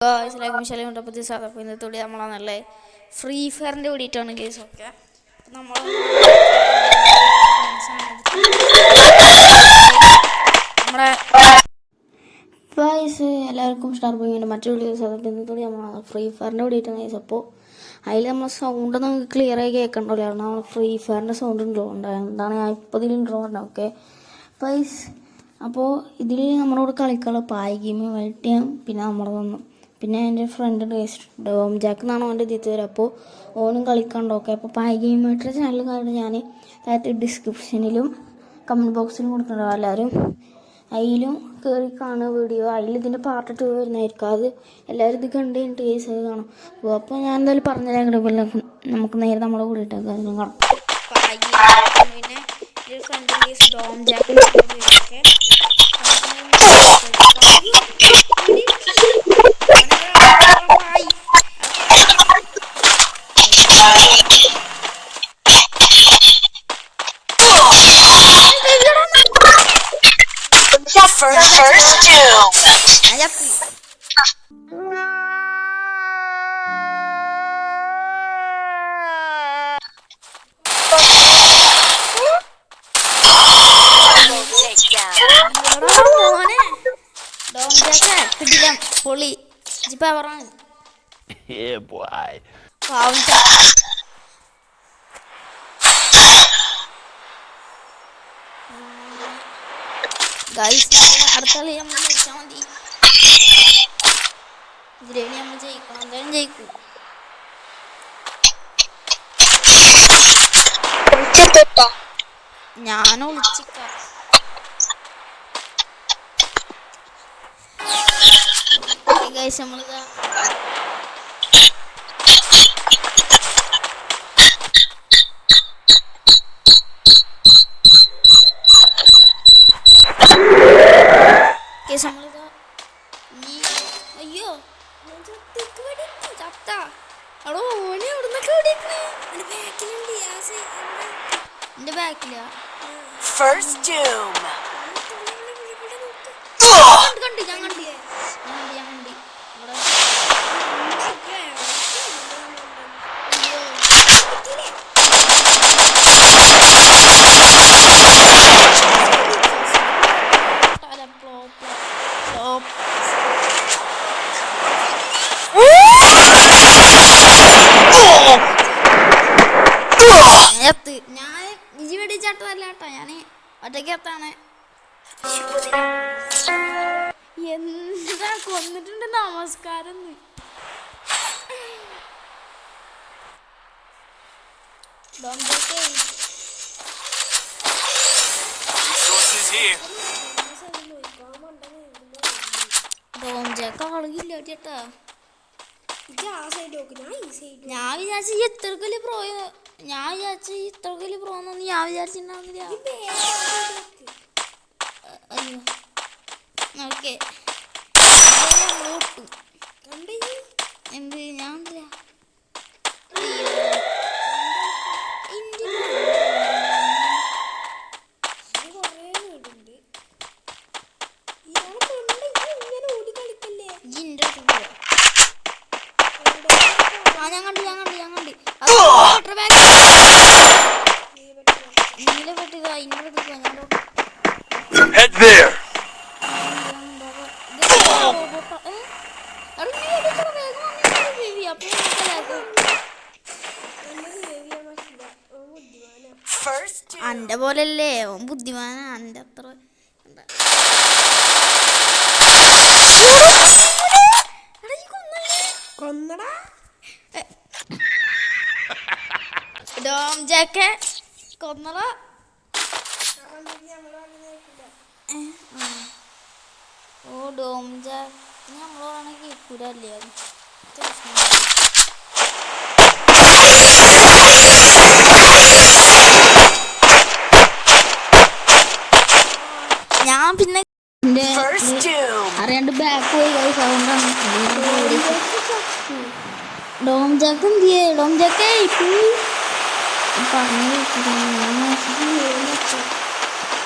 പുതിയ സാധനം ഇന്നത്തോടെ നമ്മളാണല്ലേ ഫ്രീ ഫയറിൻ്റെ വേണ്ടിയിട്ടാണ് കേസൊക്കെ നമ്മൾ നമ്മുടെ ഗൈസ് എല്ലാവർക്കും സ്റ്റാർ പോയിൻ്റെ മറ്റൊരു വീഡിയോ സാധനം ഇന്നത്തോടെ നമ്മൾ ഫ്രീ ഫയറിൻ്റെ വേണ്ടിയിട്ടാണ് കേസ്. അപ്പോൾ അതിൽ നമ്മൾ സൗണ്ട് നമുക്ക് ക്ലിയറായി കേൾക്കണ്ടല്ലോ, കാരണം നമ്മൾ ഫ്രീ ഫയറിൻ്റെ സൗണ്ട് ഉണ്ടോ എന്താണ് ഞാൻ ഇപ്പോൾ ഇതിൽ ഇൻട്രോ പറഞ്ഞത്. ഓക്കെ ഗൈസ്, അപ്പോൾ ഇതിൽ നമ്മളോട് കളിക്കാനുള്ള പായ് ഗെയിം വെൽറ്റിയാം, പിന്നെ നമ്മളെ തന്നു, പിന്നെ എൻ്റെ ഫ്രണ്ട് ഡോം ജാക്ക് എന്നാണ് അവൻ്റെ ഇതിൽ വരും. അപ്പോൾ ഓനും കളിക്കാണ്ട്. ഓക്കെ, അപ്പോൾ പായ് ഗെയിമായിട്ട് ചാനൽ കാരണം ഞാൻ അതായത് ഡിസ്ക്രിപ്ഷനിലും കമൻറ്റ് ബോക്സിലും കൊടുക്കുന്നുണ്ടാവും. എല്ലാവരും അതിലും കയറി കാണുക വീഡിയോ. അതിൽ ഇതിൻ്റെ പാർട്ട് 2 വരുന്നതായിരിക്കും. അത് എല്ലാവരും ഇത് കണ്ട് കഴിഞ്ഞിട്ട് കേസ് അത് കാണും. അപ്പോൾ ഞാൻ എന്തായാലും പറഞ്ഞുതരാൻ നമുക്ക് നേരെ നമ്മളെ കൂടിയിട്ടൊക്കെ കാര്യങ്ങൾ കാണാം. പിന്നെ എൻ്റെ ഫ്രണ്ട് ഡോം ജാക്ക് First doom. പൊളി പവറാണ്. അടുത്ത കളി നമ്മൾ ജയിച്ചാൽ മതി. ഇതിലേനി നമ്മൾ ജയിക്കണം, എന്തായാലും ജയിക്കും. ഞാൻ ഒളിച്ചിക്കാം. നമ്മളിതാ നമ്മളിതാ അയ്യോ ചത്ത അടോ ഓനെ എവിടുന്നൊക്കെ എന്റെ ബാക്കിലാ. കണ്ടി ഞാൻ കണ്ടി ഞാൻ ഇഞ്ചി വെടിച്ചാട്ടല്ല കേട്ടോ, ഞാൻ ഒറ്റയ്ക്കത്താണ്. എന്താ കൊന്നിട്ടുണ്ട് നമസ്കാരം. ആളുകില്ല ചേട്ടാ. ഞാൻ വിചാരിച്ച ഇത്രക്കല് പ്രോന്ന് ഞാൻ വിചാരിച്ചിട്ടുണ്ടാവില്ല. അയ്യോ ഓക്കെ എന്ത് ഞാൻ Head there. അന്റെ പോലല്ലേ ബുദ്ധിമാനാ. അന്റെ അത്ര ഡോം ജാക്ക് കൊന്നടാ. ഓ ഡോം ജാക്ക് നമ്മളാണെങ്കിൽ കേൾക്കൂലല്ലേ. ഞാൻ പിന്നെ അറിയാണ്ട് ബാക്ക് പോയി സൗണ്ടാണ്. ഡോം ജാക്ക് എന്തിയേ? ഡോം ജാക്കേ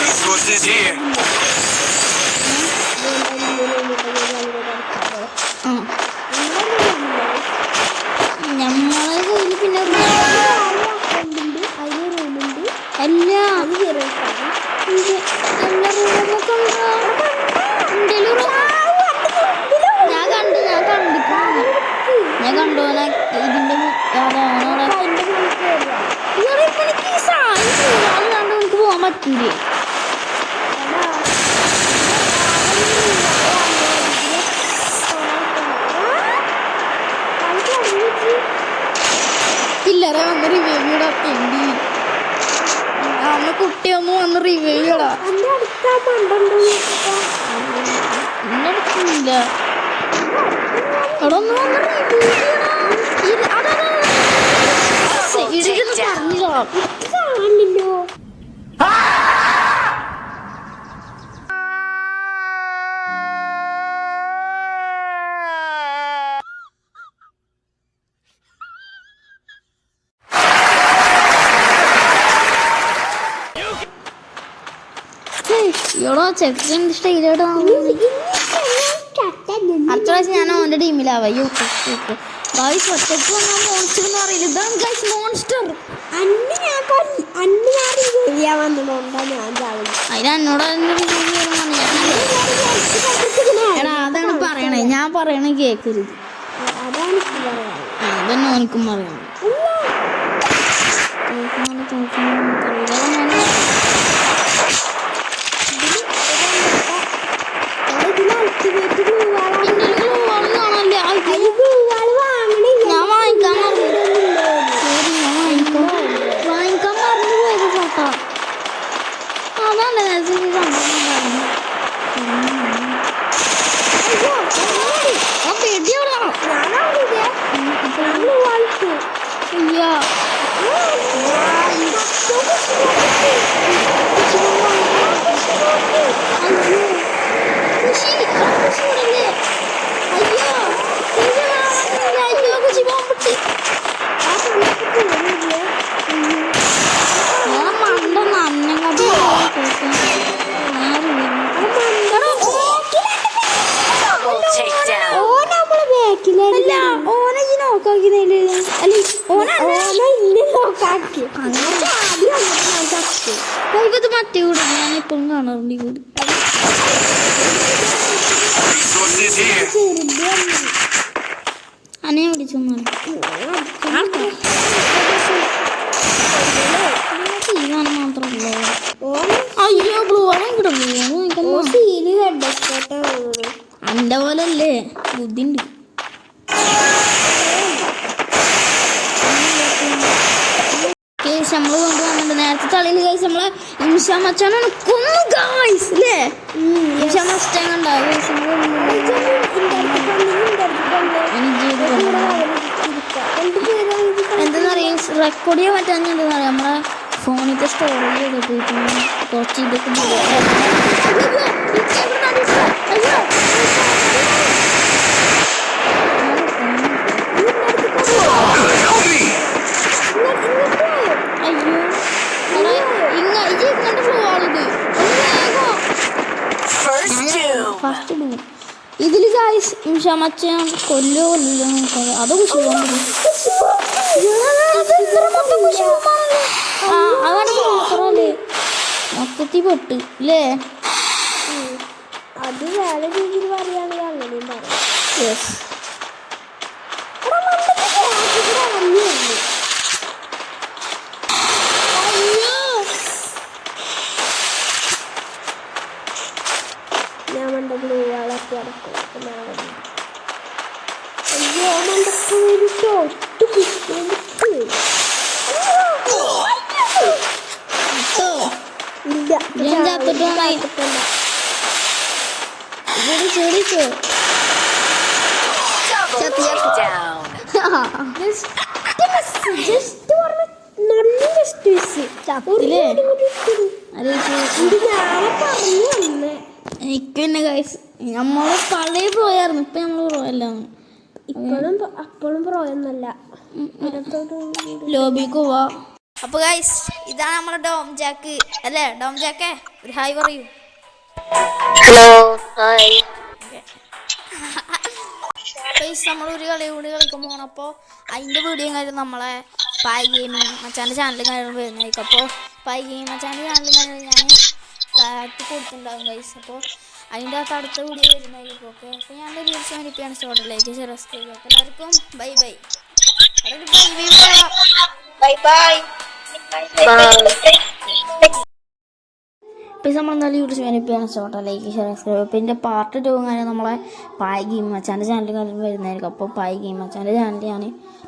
Resources here. നമ്മളെ കയ്യിൽ പിന്നെ എല്ലാ ഞാൻ കണ്ടോന ഇതിന്റെ എനിക്ക് പോവാൻ പറ്റൂലേ ഇല്ലറ വന്ന് റിവ്യൂ ഇടത്തേണ്ടി അന്ന് കുട്ടിയൊന്നും വന്ന് റിവ്യൂ ഇടാ ഇന്നടുത്തില്ല അവിടെ ഒന്ന് വന്ന് റിവ്യൂ പറഞ്ഞില്ലോ ഇയോടോ ചെക്കൻ സ്റ്റൈലോട്ട് അടുത്ത പ്രാവശ്യം ഞാൻ അവൻ്റെ ടീമിലാവാ ഗായ്സ് ഒറ്റയ്ക്ക് വന്നാൽ മോൺസ്റ്റർ എന്ന് പറയില്ല ഇതാണ് ഗായ്സ് മോൺസ്റ്റർ അതിന് എന്നോട് എടാ അതാണ് പറയണേ ഞാൻ പറയണേ കേൾക്കരുത് അതന്നെ ഓനിക്കും പറയണം മറ്റേ കൂടെ ഞാനിപ്പോഴും കാണാറുണ്ട് കൂടി അനെ പിടിച്ചു മാത്രമല്ലോ അയ്യോ ബ്ലൂ വളം കിട്ടുള്ളൂ അന്റെ പോലല്ലേ ബുദ്ധിണ്ട് നമ്മള് കൊണ്ടുവന്നിട്ടുണ്ട് നേരത്തെ തളിയിൽ കഴിച്ച് നമ്മളെ ഇംഷാ മച്ചാനാണ് കൊന്നു ഗായ്സ് അല്ലേ ഇംഷാ മച്ചാൻ കണ്ടാവും എന്താന്നറിയാം റെക്കോർഡ് ചെയ്യാൻ പറ്റാഞ്ഞെന്താന്നറിയാം നമ്മളെ ഫോണിലത്തെ സ്റ്റോറേജ് ചെയ്ത് പോയിട്ട് കുറച്ച് ഇതൊക്കെ ഇതില് ഗായ്സ് ഇംഷാ മച്ചാൻ കൊല്ലോ അതൊക്കെ ശിവമാണ് അതാണ് മൊത്തത്തിൽ പൊട്ട് അല്ലേ അത് വേറെ രീതിയിൽ പറയുകയാണെങ്കിൽ അങ്ങനെയും പറയാം യെസ് ഞാൻ മണ്ട ബ്ലൂ വളൊക്കെ അടക്കും അയ്യോ മണ്ടപ്പോ എനിക്കെന്നെ ഗൈസ് നമ്മള് പഴയ പോയായിരുന്നു ഇപ്പൊ നമ്മള് പ്രോയല്ലാണ് അപ്പോഴും പ്രോയൊന്നല്ല ലോബിക്ക് പോവാ അപ്പോൾ ഗൈസ് ഇതാണ് നമ്മുടെ ഡോം ജാക്ക് അല്ലേ? ഡോം ജാക്കേ ഒരു ഹായ് പറയൂ. Hello hi. ഗൈസ് നമ്മളൊരു കളി കൂടി കളിക്കാൻ പോകണം. അപ്പോൾ അതിൻ്റെ വീഡിയോ കാര്യം നമ്മളെ പായ് ഗെയിമിങ് മച്ചാൻ്റെ ചാനലും കാര്യങ്ങളും വരുന്നതായിരിക്കും. അപ്പോൾ പായ് ഗെയിമിങ് മച്ചാൻ്റെ ചാനലും കാര്യം ഞാൻ താഴത്ത് കൊടുത്തിട്ടുണ്ടാകും ഗൈസ്. അപ്പോൾ അതിൻ്റെ അകത്ത് അടുത്ത വീഡിയോ വരുന്നതായിരിക്കും. ഓക്കെ, അപ്പോൾ ഞാൻ വീഡിയോസ് വേണ്ടിയാണ് സ്റ്റോറിലേക്ക് സബ്സ്ക്രൈബ്. അപ്പോൾ എല്ലാവർക്കും ബൈ ബൈ. Bye bye. ഇപ്പോൾ നമ്മൾ എന്തായാലും യൂട്യൂബ് വേണ്ടിയാണ് സ്റ്റോട്ടോ ലൈക്ക് സബ്സ്ക്രൈബ്. അപ്പോൾ ഇതിൻ്റെ പാർട്ട് 2 കാര്യം നമ്മളെ പായ് ഗെയിം മച്ചാൻ്റെ ചാനലും കാര്യം വരുന്നതായിരിക്കും. അപ്പോൾ പായ് ഗെയിം മച്ചാൻ്റെ ചാനൽ ഞാൻ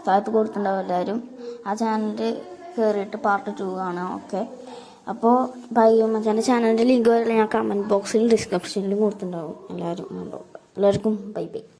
താഴത്ത് കൊടുത്തിട്ടുണ്ടാവും. എല്ലാവരും ആ ചാനലിൽ കയറിയിട്ട് പാർട്ട് 2 കാണാം. ഓക്കെ, അപ്പോൾ പായ് ഗെയിം മച്ചാൻ്റെ ചാനലിൻ്റെ ലിങ്ക് വരെ ഞാൻ കമൻറ്റ് ബോക്സിൽ ഡിസ്ക്രിപ്ഷനിലും കൊടുത്തിട്ടുണ്ടാവും. എല്ലാവർക്കും ബൈ ബൈ.